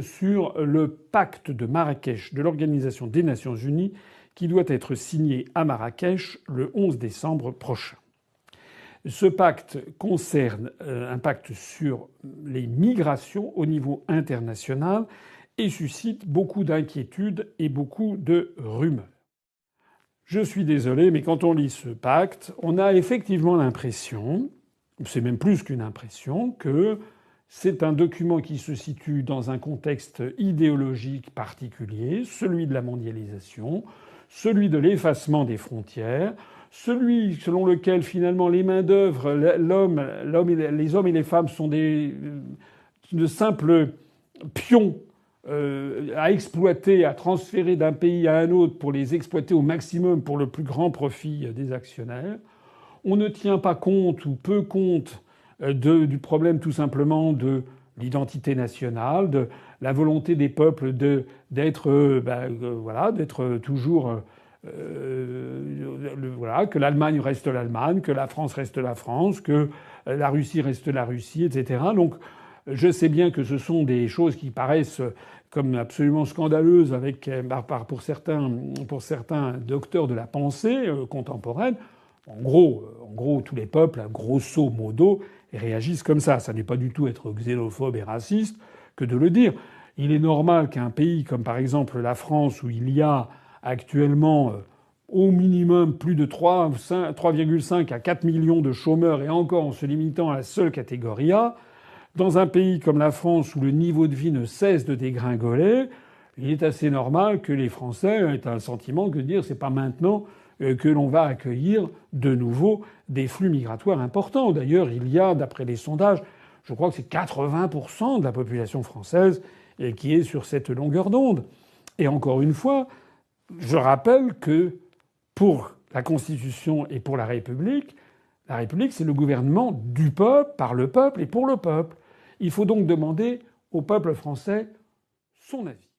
sur le pacte de Marrakech de l'Organisation des Nations Unies qui doit être signé à Marrakech le 11 décembre prochain. Ce pacte concerne un pacte sur les migrations au niveau international et suscite beaucoup d'inquiétudes et beaucoup de rumeurs. Je suis désolé, mais quand on lit ce pacte, on a effectivement l'impression, c'est même plus qu'une impression, que c'est un document qui se situe dans un contexte idéologique particulier, celui de la mondialisation, celui de l'effacement des frontières, celui selon lequel finalement les main-d'œuvre, les hommes et les femmes sont de simples pions à exploiter, à transférer d'un pays à un autre pour les exploiter au maximum pour le plus grand profit des actionnaires. On ne tient pas compte ou peu compte du problème tout simplement de l'identité nationale, de la volonté des peuples d'être toujours que l'Allemagne reste l'Allemagne, que la France reste la France, que la Russie reste la Russie, etc. Donc je sais bien que ce sont des choses qui paraissent comme absolument scandaleuses pour certains docteurs de la pensée contemporaine. En gros, tous les peuples, grosso modo, réagissent comme ça. Ça n'est pas du tout être xénophobe et raciste que de le dire. Il est normal qu'un pays comme par exemple la France, où il y a actuellement au minimum plus de 3,5 à 4 millions de chômeurs, et encore en se limitant à la seule catégorie A, dans un pays comme la France où le niveau de vie ne cesse de dégringoler, il est assez normal que les Français aient un sentiment de dire c'est pas maintenant que l'on va accueillir de nouveau des flux migratoires importants. D'ailleurs, il y a, d'après les sondages, je crois que c'est 80% de la population française qui est sur cette longueur d'onde. Et encore une fois, je rappelle que pour la Constitution et pour la République, c'est le gouvernement du peuple, par le peuple et pour le peuple. Il faut donc demander au peuple français son avis.